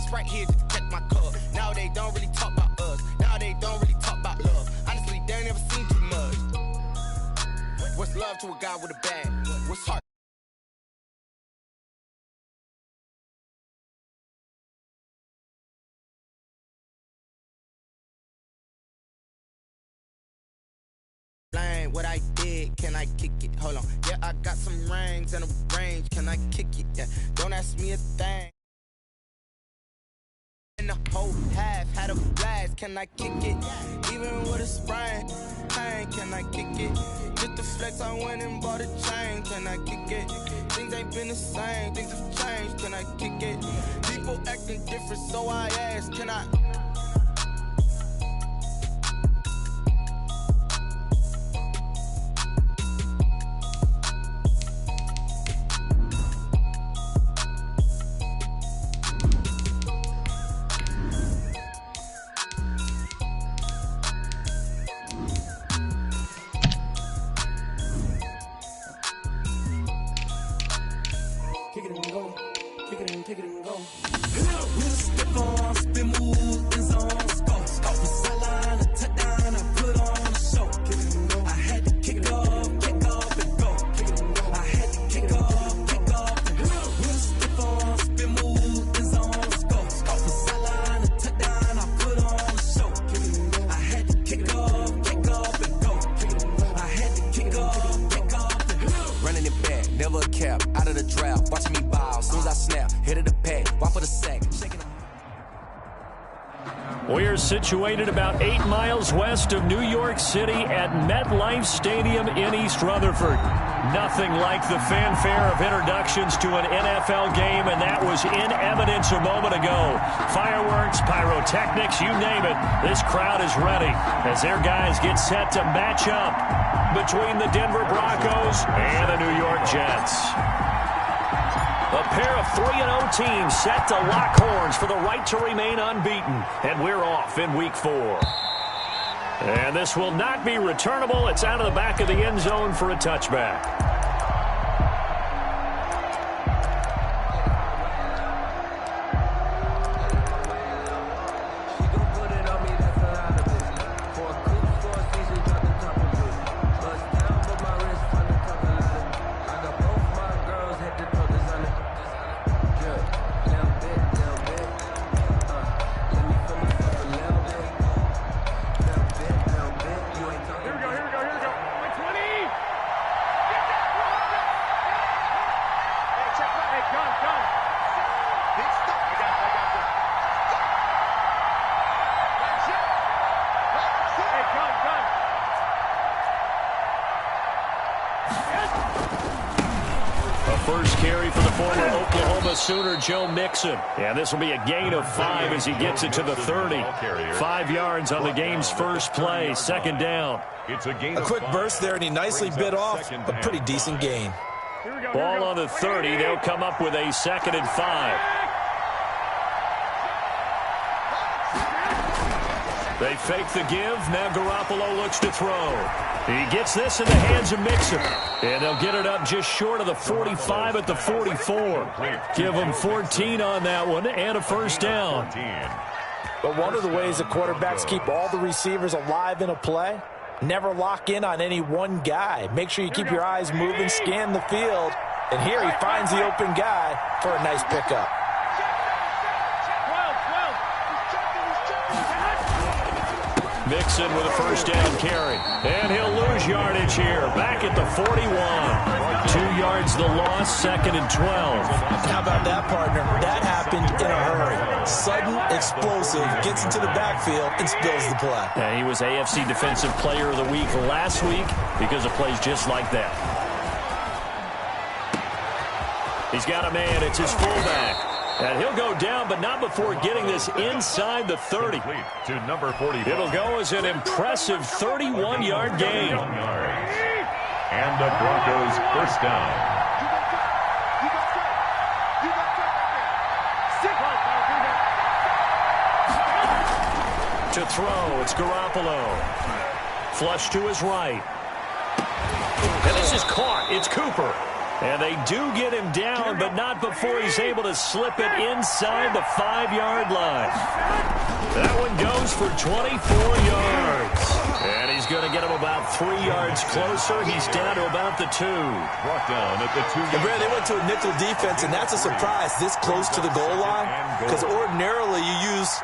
just right here just to catch my cup. Now they don't really talk about us. Now they don't really talk about love. Honestly, they ain't never seen too much. What's love to a guy with a bag? What's heart? What I did, can I kick it? Hold on. Yeah, I got some rings and a range. Can I kick it? Yeah, don't ask me a thing. And the whole half had a blast. Can I kick it? Even with a sprain, pain, can I kick it? Just the flex, I went and bought a chain. Can I kick it? Things ain't been the same. Things have changed. Can I kick it? People acting different, so I ask, can I? Take it and go. We'll step on, spin, move, in zone, score. Off the sideline, a touchdown, I put on a show. I had to kick off, and go. I had to kick off, and go. We'll step on, spin, move, in zone, score. Off the sideline, a touchdown, I put on a show. I had to kick off, and go. I had to kick off, and go. Running it back, never a cap, out of the draft, watching me bow. As soon as I snap, head of the pack, walk for the sack. We're situated about 8 miles west of New York City at MetLife Stadium in East Rutherford. Nothing like the fanfare of introductions to an NFL game, and that was in evidence a moment ago. Fireworks, pyrotechnics, you name it. This crowd is ready as their guys get set to match up between the Denver Broncos and the New York Jets. A pair of 3-0 teams set to lock horns for the right to remain unbeaten. And we're off in week 4. And this will not be returnable. It's out of the back of the end zone for a touchback. First carry for the former Oklahoma Sooner, Joe Mixon. And this will be a gain of 5 as he gets it to the 30. 5 yards on the game's first play, second down. A quick burst there, and he nicely bit off a pretty decent gain. Ball on the 30. They'll come up with a 2nd and 5. They fake the give. Now Garoppolo looks to throw. He gets this in the hands of Mixon. And they'll get it up just short of the 45 at the 44. Give them 14 on that one and a first down. But one of the ways that quarterbacks keep all the receivers alive in a play, never lock in on any one guy. Make sure you keep your eyes moving, scan the field. And here he finds the open guy for a nice pickup. Mixon with a first down carry. And he'll lose yardage here. Back at the 41. 2 yards the loss, 2nd and 12. How about that, partner? That happened in a hurry. Sudden, explosive, gets into the backfield and spills the play. And he was AFC Defensive Player of the Week last week because of plays just like that. He's got a man. It's his fullback. And he'll go down, but not before getting this inside the 30. To number 40. It'll go as an impressive 31-yard gain. And the Broncos first down. To throw, it's Garoppolo. Flush to his right. And this is caught. It's Cooper. And they do get him down, but not before he's able to slip it inside the 5-yard line. That one goes for 24 yards. And he's going to get him about 3 yards closer. He's down to about the 2. Brought down at the 2-yard line. Brad, they went to a nickel defense, and that's a surprise this close to the goal line. Because ordinarily you use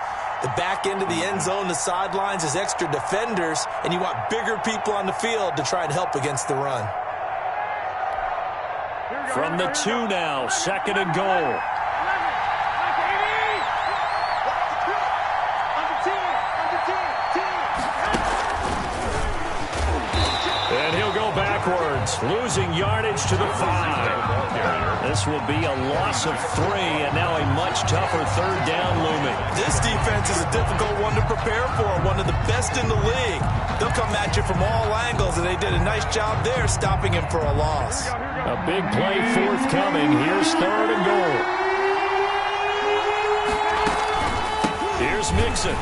the back end of the end zone, the sidelines as extra defenders, and you want bigger people on the field to try and help against the run. From the 2 now, 2nd and goal. And he'll go backwards, losing yardage to the 5. This will be a loss of 3, and now a much tougher 3rd down looming. This defense is a difficult one to prepare for, one of the best in the league. They'll come at you from all angles, and they did a nice job there stopping him for a loss. A big play forthcoming. Here's 3rd and goal. Here's Mixon.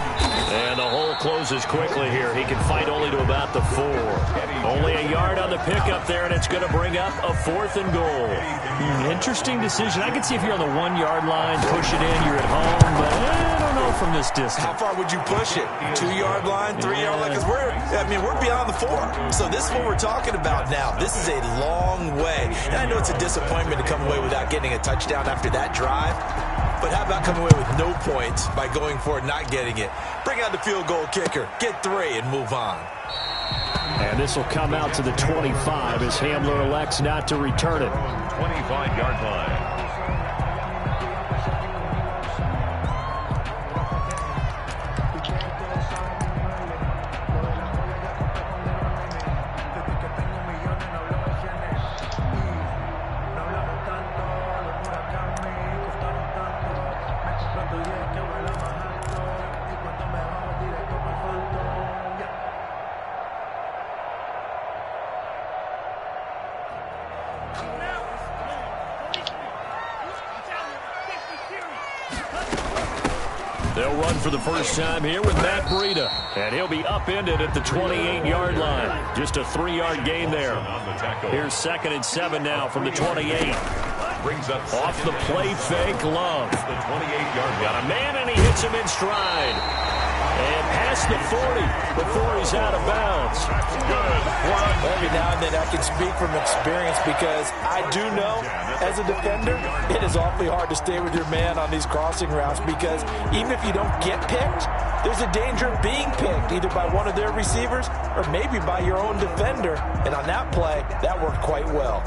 And the hole closes quickly here. He can fight only to about the 4. Only a yard on the pickup there, and it's going to bring up a 4th and goal. Interesting decision. I can see if you're on the 1-yard line, push it in, you're at home, but I don't know from this distance. How far would you push it? 2-yard line, 3-yard line? Because we're beyond the 4. So this is what we're talking about now. This is a long way. And I know it's a disappointment to come away without getting a touchdown after that drive. But how about coming away with no points by going for it, not getting it? Bring out the field goal kicker, get 3, and move on. And this will come out to the 25 as Hamler elects not to return it. 25-yard line. They'll run for the first time here with Matt Breida. And he'll be upended at the 28-yard line. Just a 3-yard gain there. Here's 2nd and 7 now from the 28. Brings up off the play fake, Love. The 28-yard line. Got a man, and he hits him in stride. And past the 40 before he's out of bounds. Every now and then I can speak from experience because I do know as a defender it is awfully hard to stay with your man on these crossing routes because even if you don't get picked, there's a danger of being picked either by one of their receivers or maybe by your own defender. And on that play, that worked quite well.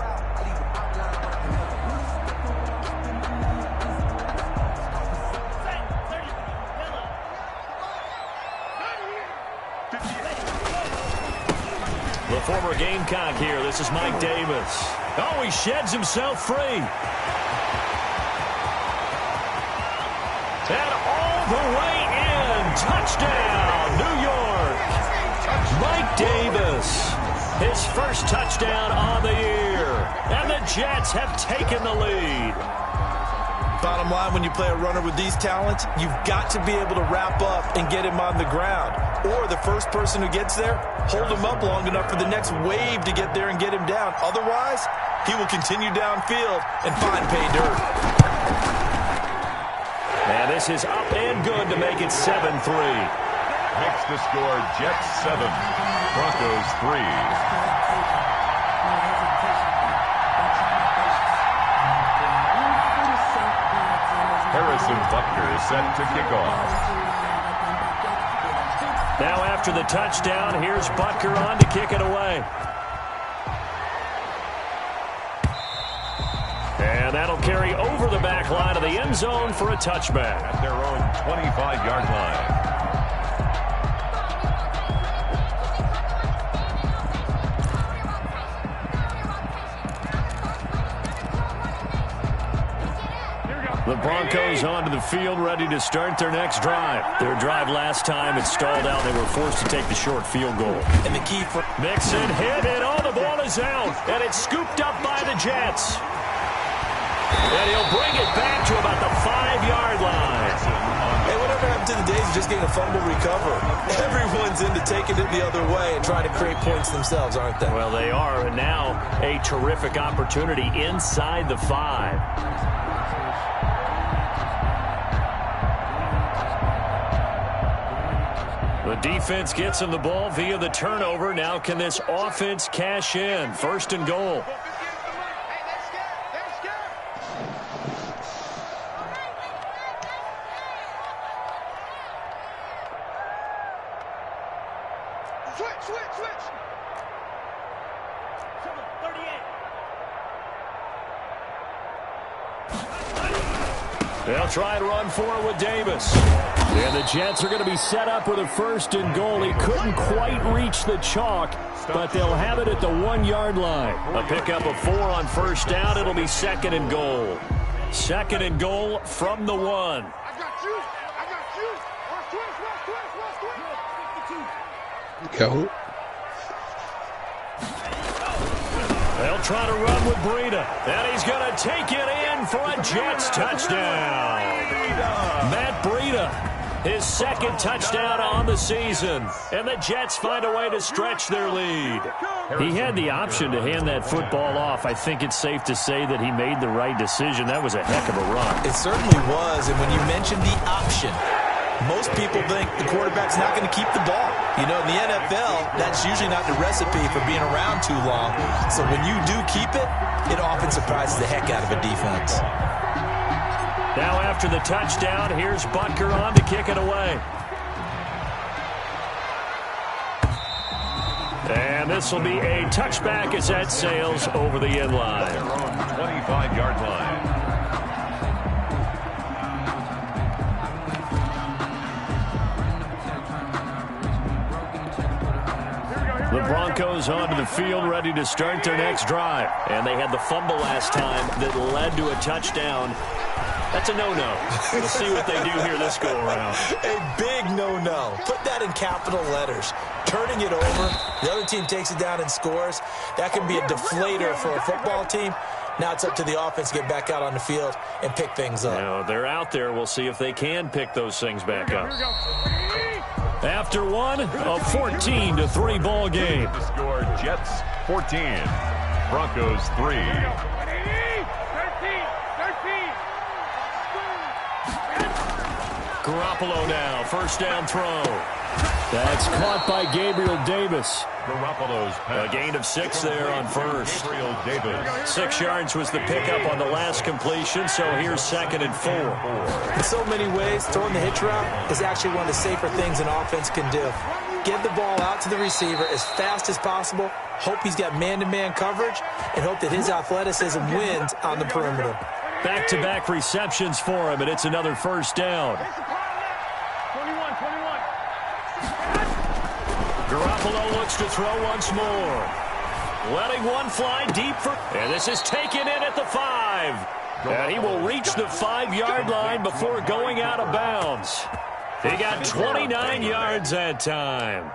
The former Gamecock here. This is Mike Davis. Oh, he sheds himself free. And all the way in. Touchdown, New York. Mike Davis. His first touchdown on the year. And the Jets have taken the lead. Bottom line, when you play a runner with these talents, you've got to be able to wrap up and get him on the ground. Or the first person who gets there, hold him up long enough for the next wave to get there and get him down. Otherwise, he will continue downfield and find pay dirt. And this is up and good to make it 7-3. Makes the score Jets 7, Broncos 3. Harrison Butker is set to kick off. Now after the touchdown, here's Butker on to kick it away. And that'll carry over the back line of the end zone for a touchback. At their own 25-yard line. The Broncos onto the field, ready to start their next drive. Their drive last time, it stalled out. They were forced to take the short field goal. And the key for Mixon hit, and the ball is out. And it's scooped up by the Jets. And he'll bring it back to about the 5-yard line. Hey, whatever happened to the days of just getting a fumble recovery. Everyone's into taking it the other way and trying to create points themselves, aren't they? Well, they are, and now a terrific opportunity inside the 5. The defense gets him the ball via the turnover. Now can this offense cash in? 1st and goal. They'll try and run for it with Davis. And the Jets are going to be set up with a 1st and goal. He couldn't quite reach the chalk, but they'll have it at the 1-yard line. A pickup of 4 on 1st down. It'll be 2nd and goal. 2nd and goal from the 1. I got you. Go. They'll try to run with Breida. And he's going to take it in for a Jets touchdown. Matt Breida, his 2nd touchdown on the season. And the Jets find a way to stretch their lead. He had the option to hand that football off. I think it's safe to say that he made the right decision. That was a heck of a run. It certainly was. And when you mentioned the option, most people think the quarterback's not going to keep the ball. You know, in the NFL, that's usually not the recipe for being around too long. So when you do keep it, it often surprises the heck out of a defense. Now after the touchdown, here's Butker on to kick it away. And this will be a touchback as that sails over the end line. Their own 25-yard line. The Broncos onto the field, ready to start their next drive. And they had the fumble last time that led to a touchdown. That's a no-no. We'll see what they do here this go-around. A big no-no. Put that in capital letters. Turning it over, the other team takes it down and scores. That can be a deflator for a football team. Now it's up to the offense to get back out on the field and pick things up. Now, they're out there. We'll see if they can pick those things back up. After one, a 14-3 ball game. The score, Jets 14, Broncos 3. Garoppolo now, 1st down throw. That's caught by Gabriel Davis. Garoppolo's pass. A gain of 6 there on 1st. Gabriel Davis. 6 yards was the pickup on the last completion, so here's 2nd and 4. In so many ways, throwing the hitch route is actually one of the safer things an offense can do. Get the ball out to the receiver as fast as possible, hope he's got man-to-man coverage, and hope that his athleticism wins on the perimeter. Back-to-back receptions for him, and it's another 1st down. Garoppolo looks to throw once more. Letting one fly deep for... And this is taken in at the 5. And he will reach the 5-yard line before going out of bounds. He got 29 yards that time.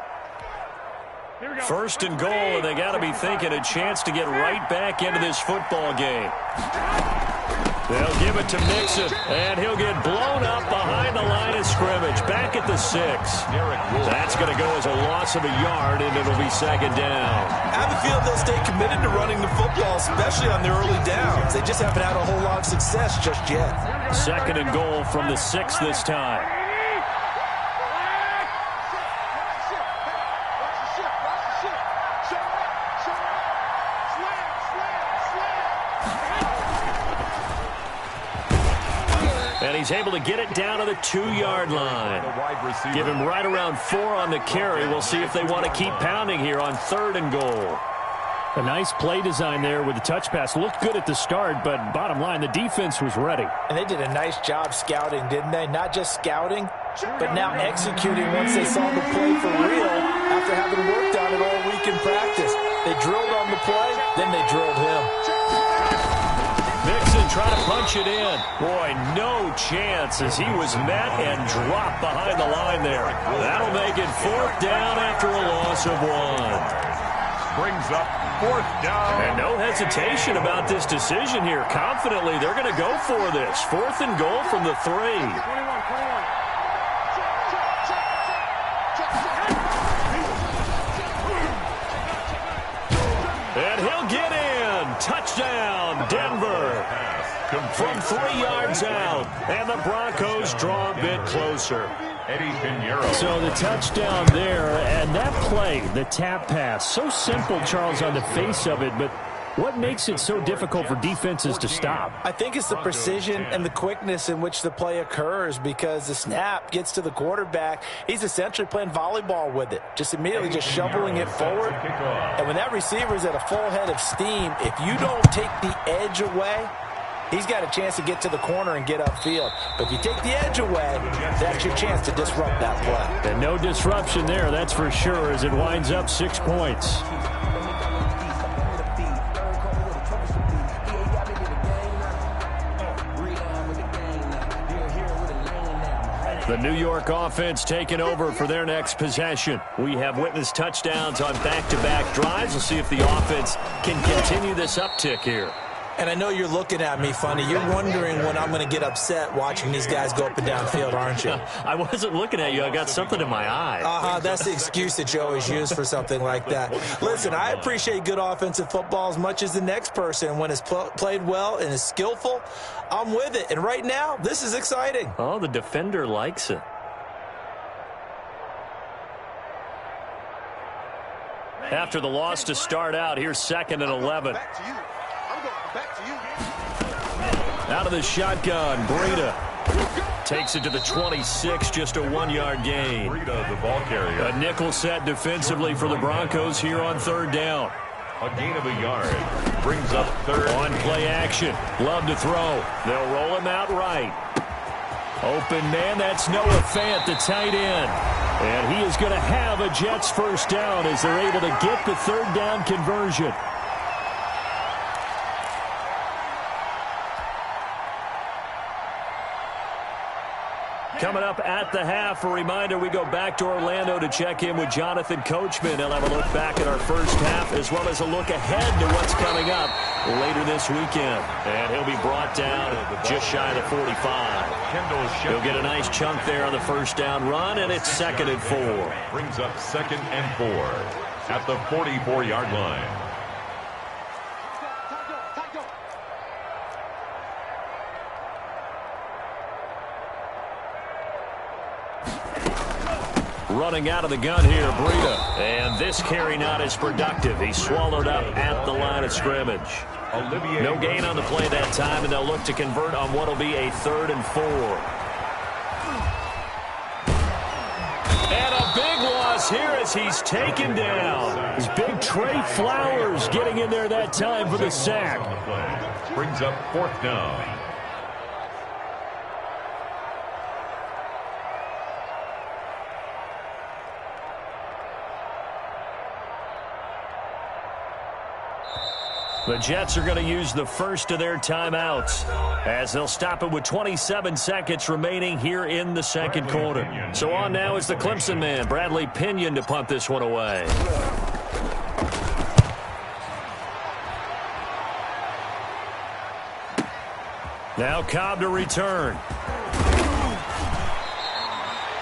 1st and goal, and they got to be thinking a chance to get right back into this football game. They'll give it to Mixon, and he'll get blown up behind the line of scrimmage. Back at the 6. That's going to go as a loss of a yard, and it'll be 2nd down. I have a feeling they'll stay committed to running the football, especially on the early downs. They just haven't had a whole lot of success just yet. 2nd and goal from the 6 this time. And he's able to get it down to the 2-yard line. Give him right around 4 on the carry. We'll see if they want to keep pounding here on 3rd and goal. A nice play design there with the touch pass. Looked good at the start, but bottom line, the defense was ready. And they did a nice job scouting, didn't they? Not just scouting, but now executing once they saw the play for real after having worked on it all week in practice. They drilled on the play, then they drilled him. Mixon trying to punch it in. Boy, no chance as he was met and dropped behind the line there. That'll make it 4th down after a loss of 1. Brings up 4th down. And no hesitation about this decision here. Confidently, they're going to go for this. 4th and goal from the 3. from 3 yards out. And the Broncos draw a bit closer. So the touchdown there, and that play, the tap pass, so simple, Charles, on the face of it, but what makes it so difficult for defenses to stop? I think it's the precision and the quickness in which the play occurs, because the snap gets to the quarterback. He's essentially playing volleyball with it, just immediately just shoveling it forward. And when that receiver's at a full head of steam, if you don't take the edge away, he's got a chance to get to the corner and get upfield. But if you take the edge away, that's your chance to disrupt that play. And no disruption there, that's for sure, as it winds up 6 points. The New York offense taking over for their next possession. We have witnessed touchdowns on back-to-back drives. We'll see if the offense can continue this uptick here. And I know you're looking at me funny. You're wondering when I'm going to get upset watching these guys go up and down field, aren't you? I wasn't looking at you. I got something in my eye. That's the excuse that you always use for something like that. Listen, I appreciate good offensive football as much as the next person. When it's played well and is skillful, I'm with it. And right now, this is exciting. Oh, the defender likes it. After the loss to start out, here's 2nd and 11. Out of the shotgun, Breida takes it to the 26, just a 1-yard gain. Breida, the ball carrier. A nickel set defensively for the Broncos here on 3rd down. A gain of a yard. Brings up 3rd. On play action. Love to throw. They'll roll him out right. Open man, that's Noah Fant, the tight end. And he is going to have a Jets first down as they're able to get the 3rd down conversion. Coming up at the half, a reminder, we go back to Orlando to check in with Jonathan Coachman. He'll have a look back at our first half as well as a look ahead to what's coming up later this weekend. And he'll be brought down just shy of the 45. He'll get a nice chunk there on the first down run, and it's 2nd and 4. Brings up 2nd and 4 at the 44-yard line. Running out of the gun here, Breida. And this carry not as productive. He's swallowed up at the line of scrimmage. No gain on the play that time, and they'll look to convert on what will be a 3rd and 4. And a big loss here as he's taken down. It's big Trey Flowers getting in there that time for the sack. Brings up 4th down. The Jets are going to use the first of their timeouts as they'll stop it with 27 seconds remaining here in the 2nd quarter. So on now is the Clemson man, Bradley Pinion, to punt this one away. Now Cobb to return.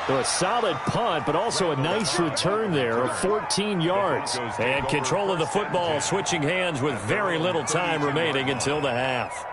So a solid punt, but also a nice return there of 14 yards. And control of the football, switching hands with very little time remaining until the half.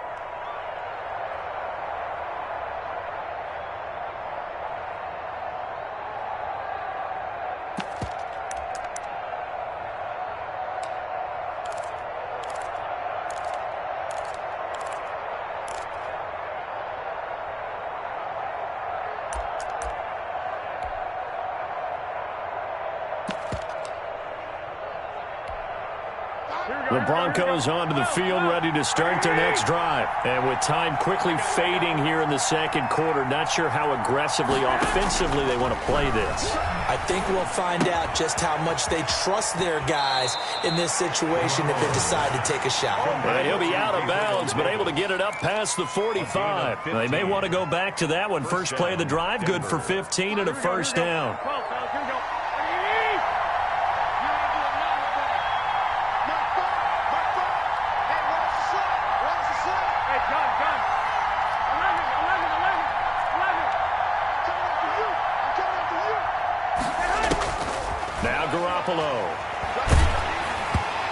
The Broncos onto the field, ready to start their next drive. And with time quickly fading here in the 2nd quarter, not sure how aggressively, offensively they want to play this. I think we'll find out just how much they trust their guys in this situation if they decide to take a shot. And he'll be out of bounds, but able to get it up past the 45. They may want to go back to that one. First play of the drive, good for 15 and a first down.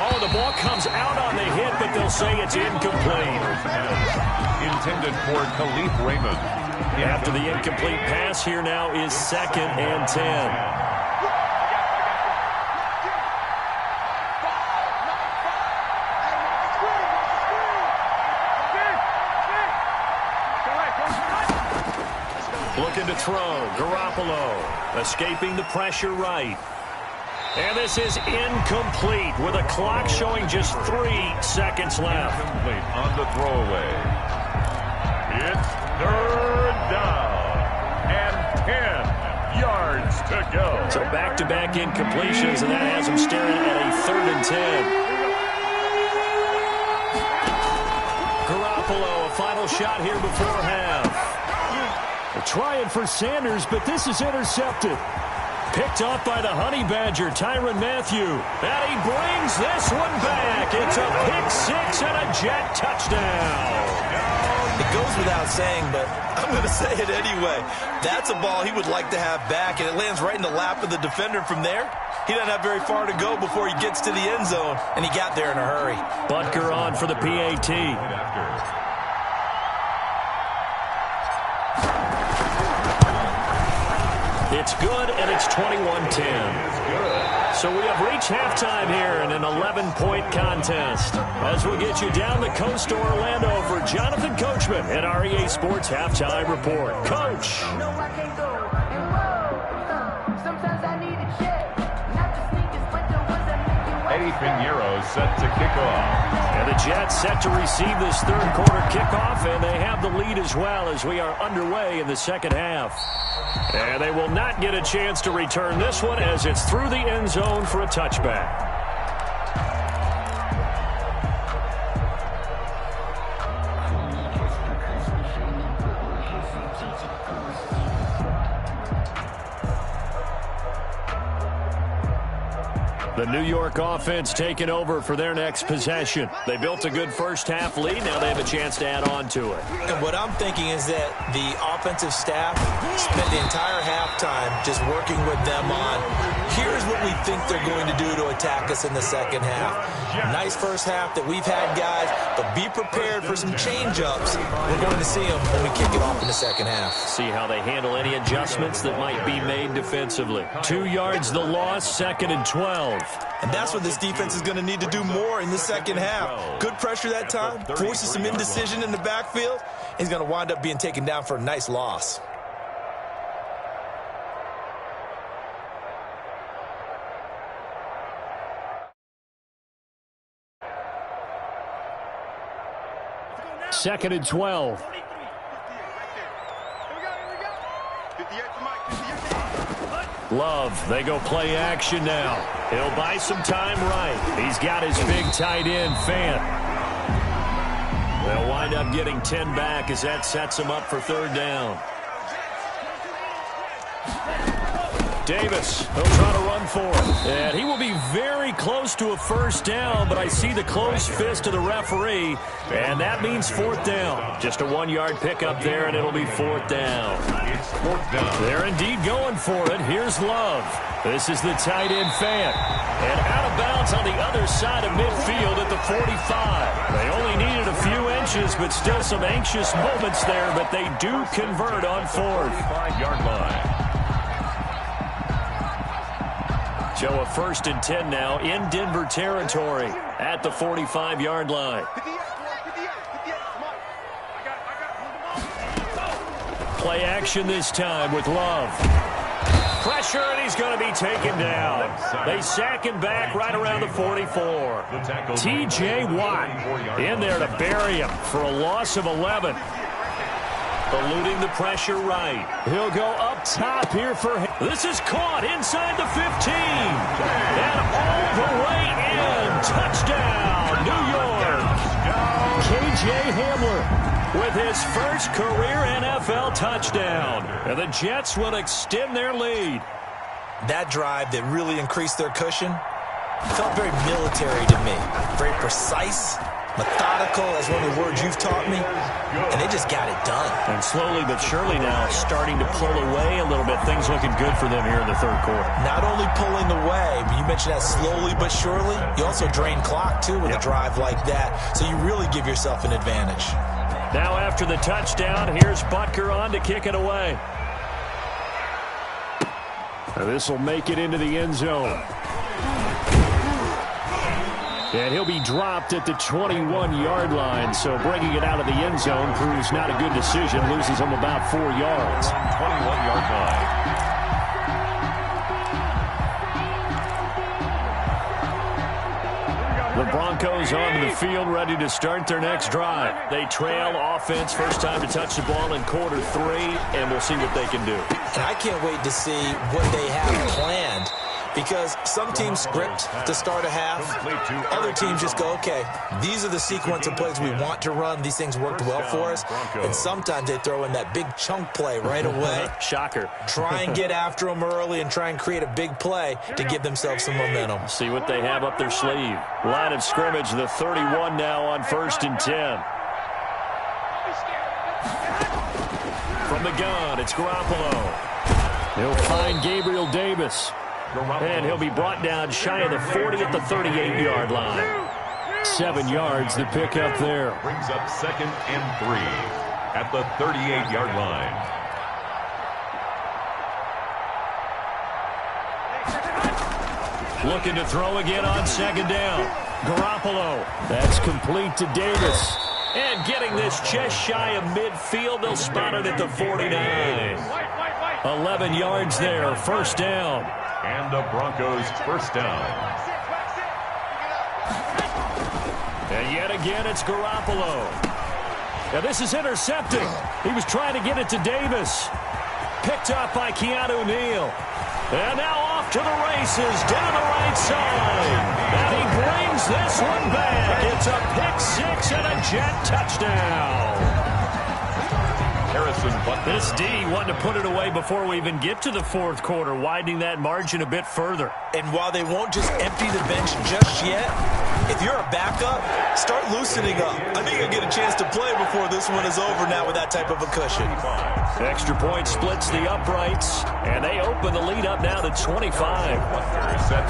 Oh, the ball comes out on the hit, but they'll say it's incomplete. Intended for Khalif Raymond. After the incomplete pass, here now is 2nd and 10. Looking to throw. Garoppolo escaping the pressure right. And this is incomplete with a clock showing just 3 seconds left. Incomplete on the throwaway. It's 3rd down and 10 yards to go. So back-to-back incompletions, and that has them staring at a 3rd and 10. Garoppolo, a final shot here before half. They're trying for Sanders, but this is intercepted. Picked off by the Honey Badger, Tyrann Mathieu. And he brings this one back. It's a pick-6 and a Jet touchdown. It goes without saying, but I'm going to say it anyway. That's a ball he would like to have back, and it lands right in the lap of the defender from there. He doesn't have very far to go before he gets to the end zone, and he got there in a hurry. Butker on for the PAT. It's good, and it's 21-10. So we have reached halftime here in an 11-point contest. As we get you down the coast to Orlando for Jonathan Coachman at our EA Sports Halftime Report. Coach. Eddie Pinheiro set to kick off. And the Jets set to receive this third-quarter kickoff, and they have the lead as well as we are underway in the second half. And they will not get a chance to return this one as it's through the end zone for a touchback. The New York offense taking over for their next possession. They built a good first-half lead. Now they have a chance to add on to it. And what I'm thinking is that the offensive staff spent the entire halftime just working with them on, here's what we think they're going to do to attack us in the second half. Nice first half that we've had, guys, but be prepared for some change-ups. We're going to see them when we kick it off in the second half. See how they handle any adjustments that might be made defensively. 2 yards the loss, 2nd and 12. And that's what this defense is going to need to do more in the second half. Good pressure that time, forces some indecision in the backfield. He's going to wind up being taken down for a nice loss. Second and 12. Love, they go play action now. He'll buy some time right. He's got his big tight end, Fant. They'll wind up getting 10 back as that sets him up for 3rd down. Davis, he'll try to run for it. And he will be very close to a 1st down, but I see the closed fist of the referee, and that means 4th down. Just a 1-yard pickup there, and it'll be 4th down. It's 4th down. They're indeed going for it. Here's Love. This is the tight end, Fant. And out of bounds on the other side of midfield at the 45. They only needed a few inches, but still some anxious moments there, but they do convert on 4th. 45-yard line. So a 1st and 10 now in Denver territory at the 45-yard line. Play action this time with Love. Pressure, and he's going to be taken down. They sack him back right around the 44. T.J. Watt in there to bury him for a loss of 11. Eluding the pressure right. He'll go up top here for him. This is caught inside the 15. And all the way in. Touchdown, New York. K.J. Hamler with his first career NFL touchdown. And the Jets will extend their lead. That drive that really increased their cushion felt very military to me. Very precise. Methodical, as one of the words you've taught me, and they just got it done. And slowly but surely now starting to pull away a little bit but things looking good for them here in the third quarter. Not only pulling away, but you mentioned that slowly but surely, you also drain clock, too, with a drive like that. So you really give yourself an advantage. Now after the touchdown, here's Butker on to kick it away. This will make it into the end zone. And he'll be dropped at the 21-yard line. So bringing it out of the end zone proves not a good decision. Loses him about 4 yards. 21-yard line. The Broncos onto the field, ready to start their next drive. They trail offense, first time to touch the ball in quarter 3, and we'll see what they can do. And I can't wait to see what they have planned, because some teams script to start a half. Other teams just go, okay, these are the sequence of plays we want to run. These things worked well for us. And sometimes they throw in that big chunk play right away. Shocker. Try and get after them early and try and create a big play to give themselves some momentum. See what they have up their sleeve. Line of scrimmage, the 31 now on 1st and 10. From the gun, it's Garoppolo. He'll find Gabriel Davis. And he'll be brought down shy of the 40 at the 38-yard line. 7 yards, the pickup there. Brings up 2nd and 3 at the 38-yard line. Looking to throw again on 2nd down. Garoppolo. That's complete to Davis. And getting this just shy of midfield, they'll spot it at the 49. 11 yards there, 1st down. And the Broncos first down. And yet again, it's Garoppolo. Now this is intercepting. He was trying to get it to Davis. Picked up by Keanu Neal. And now off to the races down the right side. And he brings this one back. It's a pick 6 and a jet touchdown. This D wanted to put it away before we even get to the 4th quarter, widening that margin a bit further. And while they won't just empty the bench just yet, if you're a backup, start loosening up. I think you'll get a chance to play before this one is over now with that type of a cushion. Extra point splits the uprights, and they open the lead up now to 25.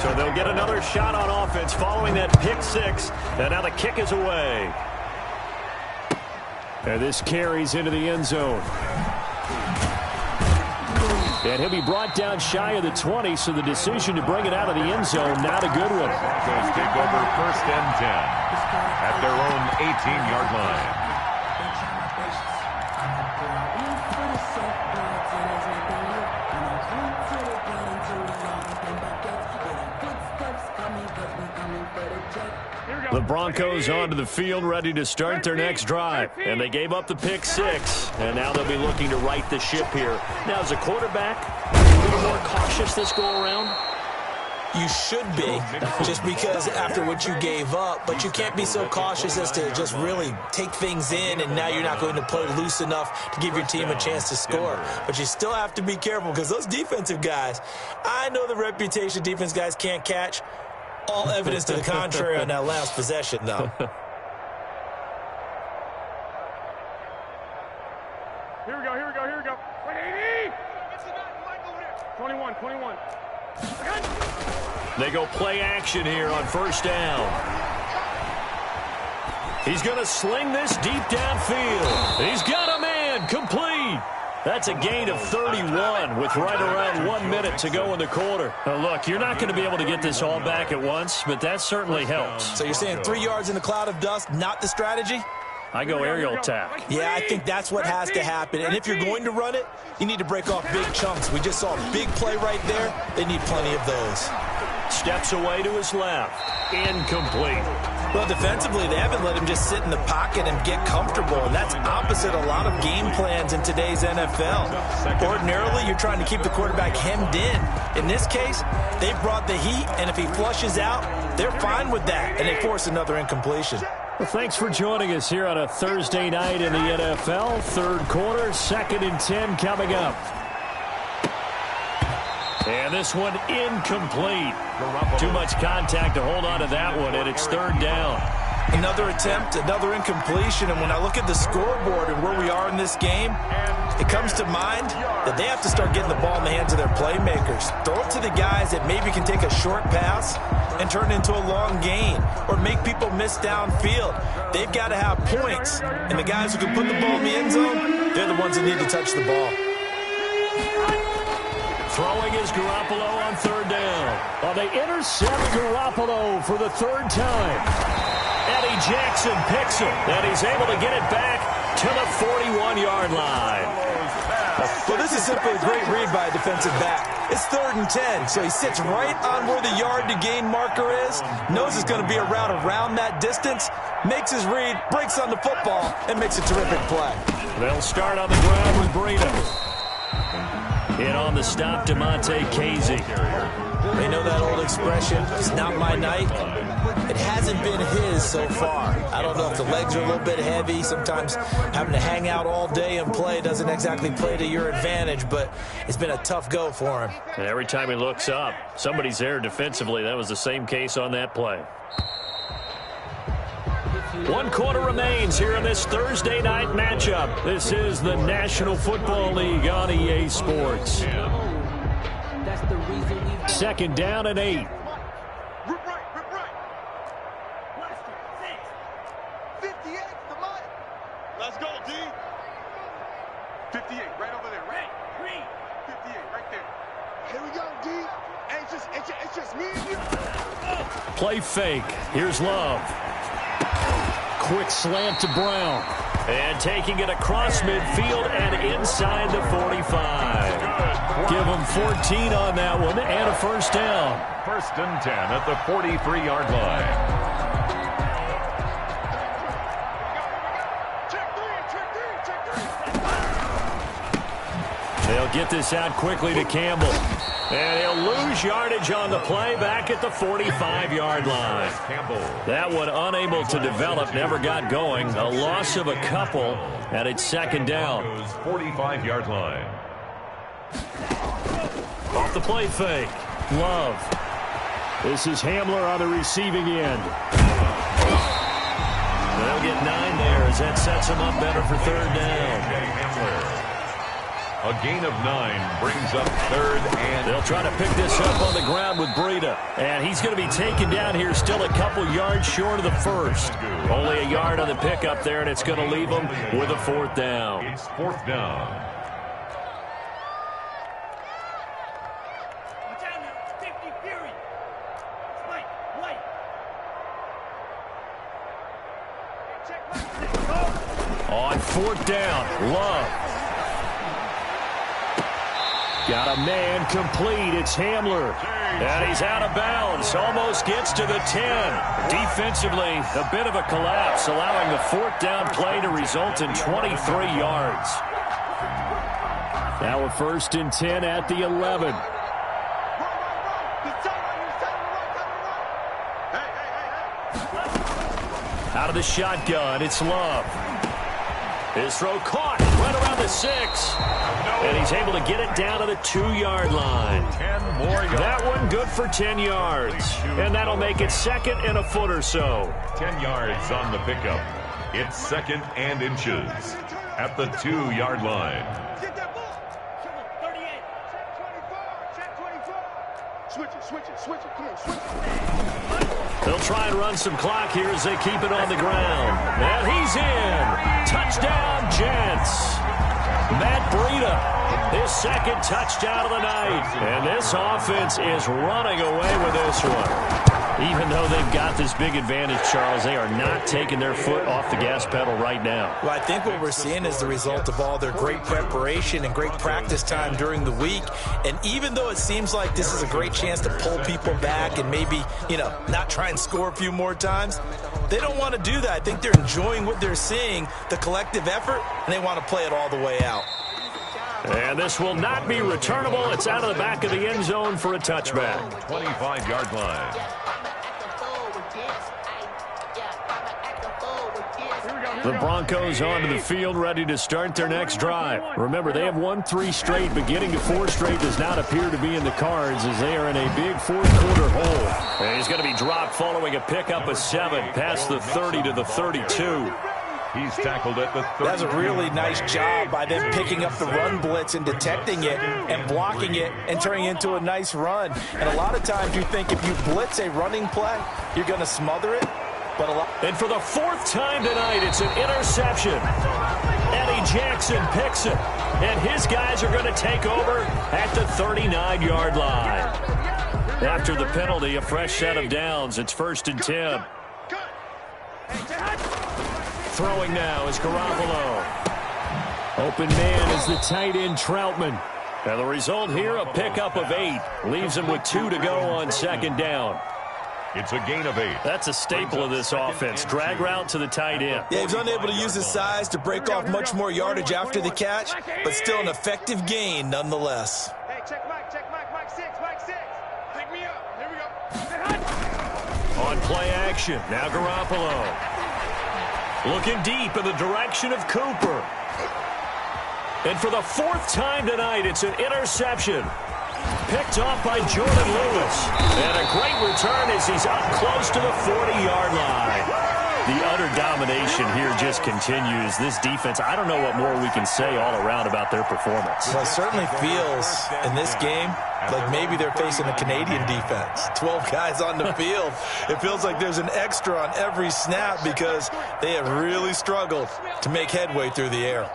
So they'll get another shot on offense following that pick 6, and now the kick is away. And this carries into the end zone. And he'll be brought down shy of the 20, so the decision to bring it out of the end zone, not a good one. Broncos take over 1st and 10 at their own 18-yard line. The Broncos onto the field, ready to start their next drive. And they gave up the pick 6, and now they'll be looking to right the ship here. Now, as a quarterback, a little more cautious this go-around? You should be, just because after what you gave up, but you can't be so cautious as to just really take things in, and now you're not going to play loose enough to give your team a chance to score. But you still have to be careful, because those defensive guys, I know the reputation defense guys can't catch. All evidence to the contrary on that last possession, though. Here we go. Wait, 80! 21. They go play action here on 1st down. He's going to sling this deep downfield. He's got a man, complete. That's a gain of 31 with right around 1 minute to go in the quarter. Now, look, you're not going to be able to get this all back at once, but that certainly helps. So you're saying 3 yards in a cloud of dust, not the strategy? I go aerial attack. Yeah, I think that's what has to happen. And if you're going to run it, you need to break off big chunks. We just saw a big play right there. They need plenty of those. Steps away to his left. Incomplete. Well, defensively, they haven't let him just sit in the pocket and get comfortable, and that's opposite a lot of game plans in today's NFL. Ordinarily, you're trying to keep the quarterback hemmed in. In this case, they brought the heat, and if he flushes out, they're fine with that, and they force another incompletion. Well, thanks for joining us here on a Thursday night in the NFL. 3rd quarter, 2nd and 10 coming up. And this one incomplete. Too much contact to hold on to that one, and it's 3rd down. Another attempt, another incompletion, and when I look at the scoreboard and where we are in this game, it comes to mind that they have to start getting the ball in the hands of their playmakers. Throw it to the guys that maybe can take a short pass and turn it into a long gain or make people miss downfield. They've got to have points, and the guys who can put the ball in the end zone, they're the ones that need to touch the ball. Throwing is Garoppolo on third down. Well, they intercept Garoppolo for the third time. Eddie Jackson picks him, and he's able to get it back to the 41-yard line. Well, this is simply a great read by a defensive back. It's 3rd and 10, so he sits right on where the yard-to-gain marker is, knows it's going to be a route around that distance, makes his read, breaks on the football, and makes a terrific play. They'll start on the ground with Breida. In on the stop, DeMonte Casey. They know that old expression, it's not my night. It hasn't been his so far. I don't know if the legs are a little bit heavy. Sometimes having to hang out all day and play doesn't exactly play to your advantage, but it's been a tough go for him. And every time he looks up, somebody's there defensively. That was the same case on that play. 1 quarter remains here in this Thursday night matchup. This is the National Football League on EA Sports. 2nd down and 8. Let's go, D. 58, right over there. Right. 58, right there. Here we go, D. It's just me and you. Play fake. Here's Love. Quick slant to Brown. And taking it across midfield and inside the 45. Give him 14 on that one and a first down. 1st and 10 at the 43-yard line. They'll get this out quickly to Campbell. And he'll lose yardage on the play back at the 45-yard line. That one unable to develop, never got going. A loss of a couple, and it's 2nd down. 45-yard line. Off the play fake. Love. This is Hamler on the receiving end. They'll get 9 there as that sets them up better for 3rd down. A gain of 9 brings up 3rd and... They'll try to pick this up on the ground with Breida. And he's going to be taken down here still a couple yards short of the first. Only a yard on the pickup there, and it's going to leave him with a 4th down. It's 4th down. On 4th down, Love. Got a man complete. It's Hamler. And he's out of bounds. Almost gets to the 10. Defensively, a bit of a collapse, allowing the 4th down play to result in 23 yards. Now a 1st and 10 at the 11. Out of the shotgun, it's Love. His throw caught right around the 6. And he's able to get it down to the 2-yard line. 10 more yards. That one good for 10 yards. And that'll make it 2nd and a foot or so. 10 yards on the pickup. It's 2nd and inches at the 2-yard line. Get that ball. 38. Check 24. Switch it. Come on, switch it. They'll try and run some clock here as they keep it on the ground. And he's in. Touchdown, Jets. Matt Breida, his 2nd touchdown of the night. And this offense is running away with this one. Even though they've got this big advantage, Charles, they are not taking their foot off the gas pedal right now. Well, I think what we're seeing is the result of all their great preparation and great practice time during the week. And even though it seems like this is a great chance to pull people back and maybe, not try and score a few more times, they don't want to do that. I think they're enjoying what they're seeing, the collective effort, and they want to play it all the way out. And this will not be returnable. It's out of the back of the end zone for a touchback. 25-yard line. Here we go. The Broncos onto the field, ready to start their next drive. Remember, they have won 3 straight, but getting to 4 straight does not appear to be in the cards as they are in a big fourth-quarter hole. And he's going to be dropped following a pickup of 7 past the 30 to the 32. He's tackled at the 30. That's a really nice job by them picking up the run blitz and detecting it and blocking it and turning it into a nice run. And a lot of times you think if you blitz a running play, you're going to smother it. And for the 4th time tonight, it's an interception. Eddie Jackson picks it. And his guys are going to take over at the 39-yard line. After the penalty, a fresh set of downs. It's 1st and 10. Throwing now is Garoppolo. Open man is the tight end Troutman. And the result here, a pickup of 8. Leaves him with 2 to go on 2nd down. It's a gain of 8. That's a staple of this offense. Drag route to the tight end. Yeah, he's unable to use his size to break off much more yardage after the catch, but still an effective gain nonetheless. Hey, check Mike, Mike 6. Pick me up. Here we go. On play action, now Garoppolo. Looking deep in the direction of Cooper. And for the 4th time tonight, it's an interception. Picked off by Jordan Lewis. And a great return as he's up close to the 40-yard line. The utter domination here just continues. This defense, I don't know what more we can say all around about their performance. Well, it certainly feels in this game like maybe they're facing the Canadian defense. 12 guys on the field. It feels like there's an extra on every snap because they have really struggled to make headway through the air.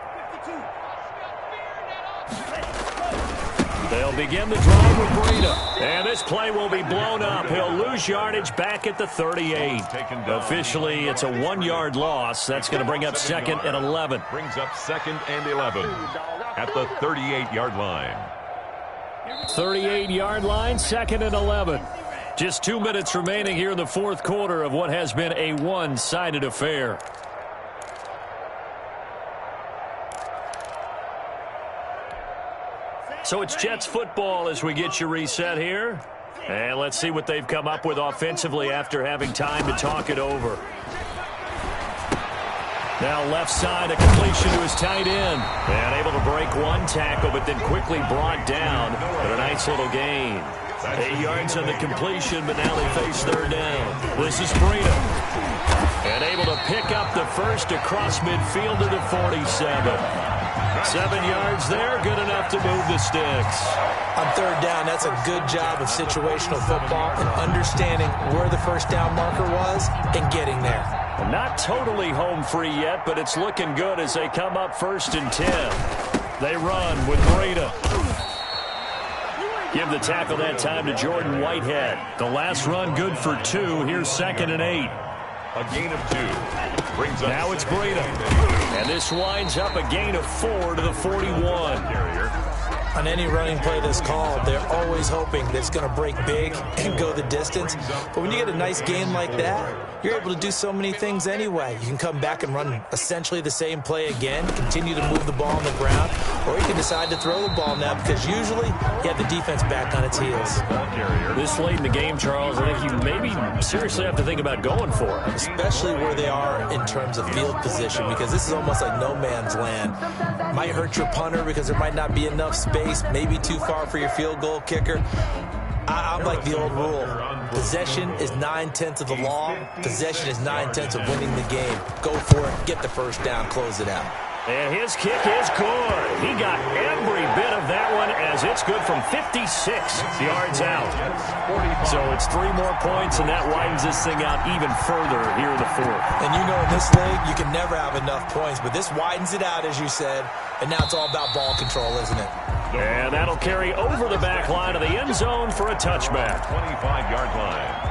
They'll begin the drive with Breida. And this play will be blown up. He'll lose yardage back at the 38. Officially, it's a 1-yard loss. That's going to bring up 2nd and 11. Brings up 2nd and 11 at the 38-yard line. 38-yard line, 2nd and 11. Just 2 minutes remaining here in the 4th quarter of what has been a one-sided affair. So it's Jets football as we get you reset here. And let's see what they've come up with offensively after having time to talk it over. Now left side, a completion to his tight end. And able to break 1 tackle, but then quickly brought down. But a nice little gain. 8 yards on the completion, but now they face 3rd down. This is Breida. And able to pick up the first across midfield to the 47. 7 yards there, good enough to move the sticks. On 3rd down, that's a good job of situational football and understanding where the 1st down marker was and getting there. Not totally home free yet, but it's looking good as they come up 1st and 10. They run with Breida. Give the tackle that time to Jordan Whitehead. The last run good for 2. Here's 2nd and 8. A gain of 2. Brings up now it's Breida. And this winds up a gain of 4 to the 41. On any running play that's called, they're always hoping that it's going to break big and go the distance. But when you get a nice gain like that, you're able to do so many things anyway. You can come back and run essentially the same play again, continue to move the ball on the ground, or you can decide to throw the ball now because usually you have the defense back on its heels. This late in the game, Charles, I think you maybe seriously have to think about going for it. Especially where they are in terms of field position, because this is almost like no man's land. Might hurt your punter because there might not be enough space, maybe too far for your field goal kicker. I'm like the old rule. Possession is 9/10 of the law. Possession is 9/10 of winning the game. Go for it. Get the first down. Close it out. And his kick is good. He got every bit of that one as it's good from 56 yards out. So it's 3 more points, and that widens this thing out even further here in the 4th. And you know in this league, you can never have enough points, but this widens it out, as you said, and now it's all about ball control, isn't it? And that'll carry over the back line of the end zone for a touchback. 25-yard line.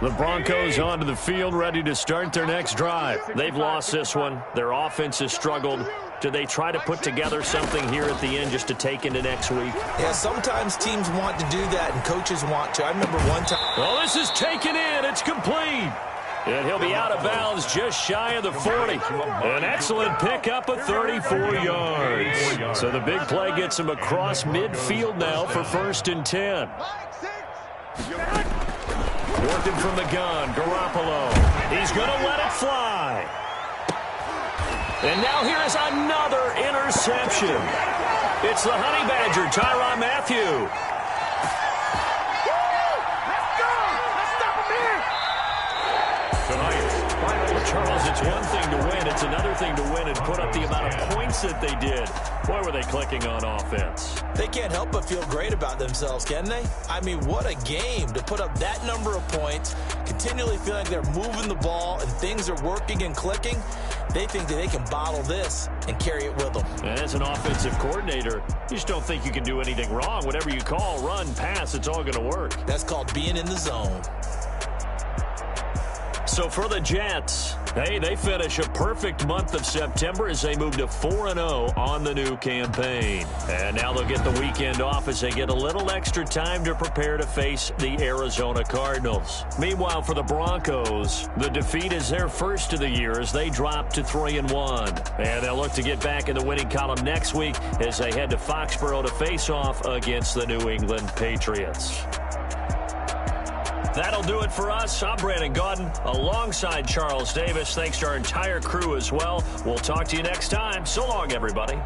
The Broncos onto the field, ready to start their next drive. They've lost this one. Their offense has struggled. Do they try to put together something here at the end just to take into next week? Yeah, sometimes teams want to do that, and coaches want to. I remember one time. Well, this is taken in. It's complete. And he'll be out of bounds just shy of the 40. An excellent pickup of 34 yards. So the big play gets him across midfield now for 1st and 10. Working from the gun, Garoppolo. He's going to let it fly. And now here is another interception. It's the Honey Badger, Tyrann Mathieu. Charles, it's one thing to win. It's another thing to win and put up the amount of points that they did. Boy, were they clicking on offense. They can't help but feel great about themselves, can they? I mean, what a game to put up that number of points, continually feel like they're moving the ball and things are working and clicking. They think that they can bottle this and carry it with them. And as an offensive coordinator, you just don't think you can do anything wrong. Whatever you call, run, pass, it's all going to work. That's called being in the zone. So for the Jets, hey, they finish a perfect month of September as they move to 4-0 on the new campaign. And now they'll get the weekend off as they get a little extra time to prepare to face the Arizona Cardinals. Meanwhile, for the Broncos, the defeat is their first of the year as they drop to 3-1. And they'll look to get back in the winning column next week as they head to Foxborough to face off against the New England Patriots. That'll do it for us. I'm Brandon Gaudin alongside Charles Davis. Thanks to our entire crew as well. We'll talk to you next time. So long, everybody.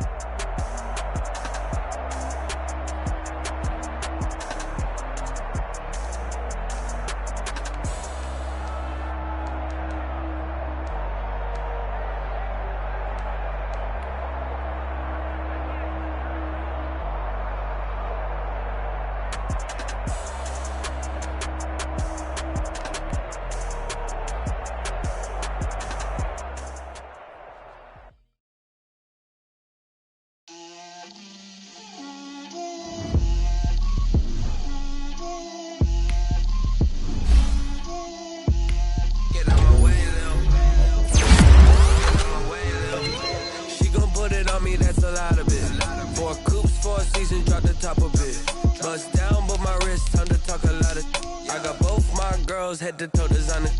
Head to toe designer,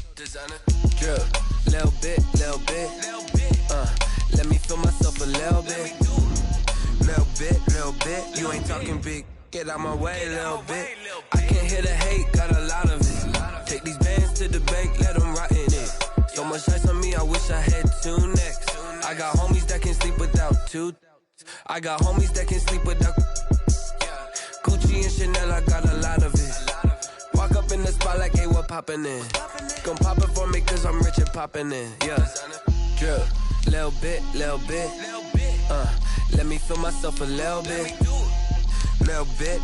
drip, little bit, let me feel myself a little bit, you ain't talking big, get out my way a little bit, I can't hear the hate, got a lot of it, take these bands to the bank, let them rot in it, so much ice on me, I wish I had 2 necks, I got homies that can sleep without 2, I got homies that can sleep without, Gucci and Chanel, I got a lot of it. Walk up in the spot like, hey, what poppin' in? Gon' pop it for me cause I'm rich and poppin' in, yeah. Drip, little bit, let me feel myself a little bit. Little bit,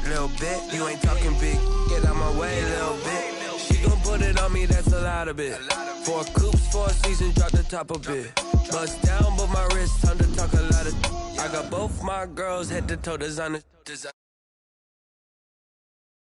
you ain't talking big, get out my way a little bit. She gon' put it on me, that's a lot of it. 4 coops, 4 seasons, drop the top a bit. Bust down, but my wrist, time to talk a lot of. I got both my girls head to toe designer.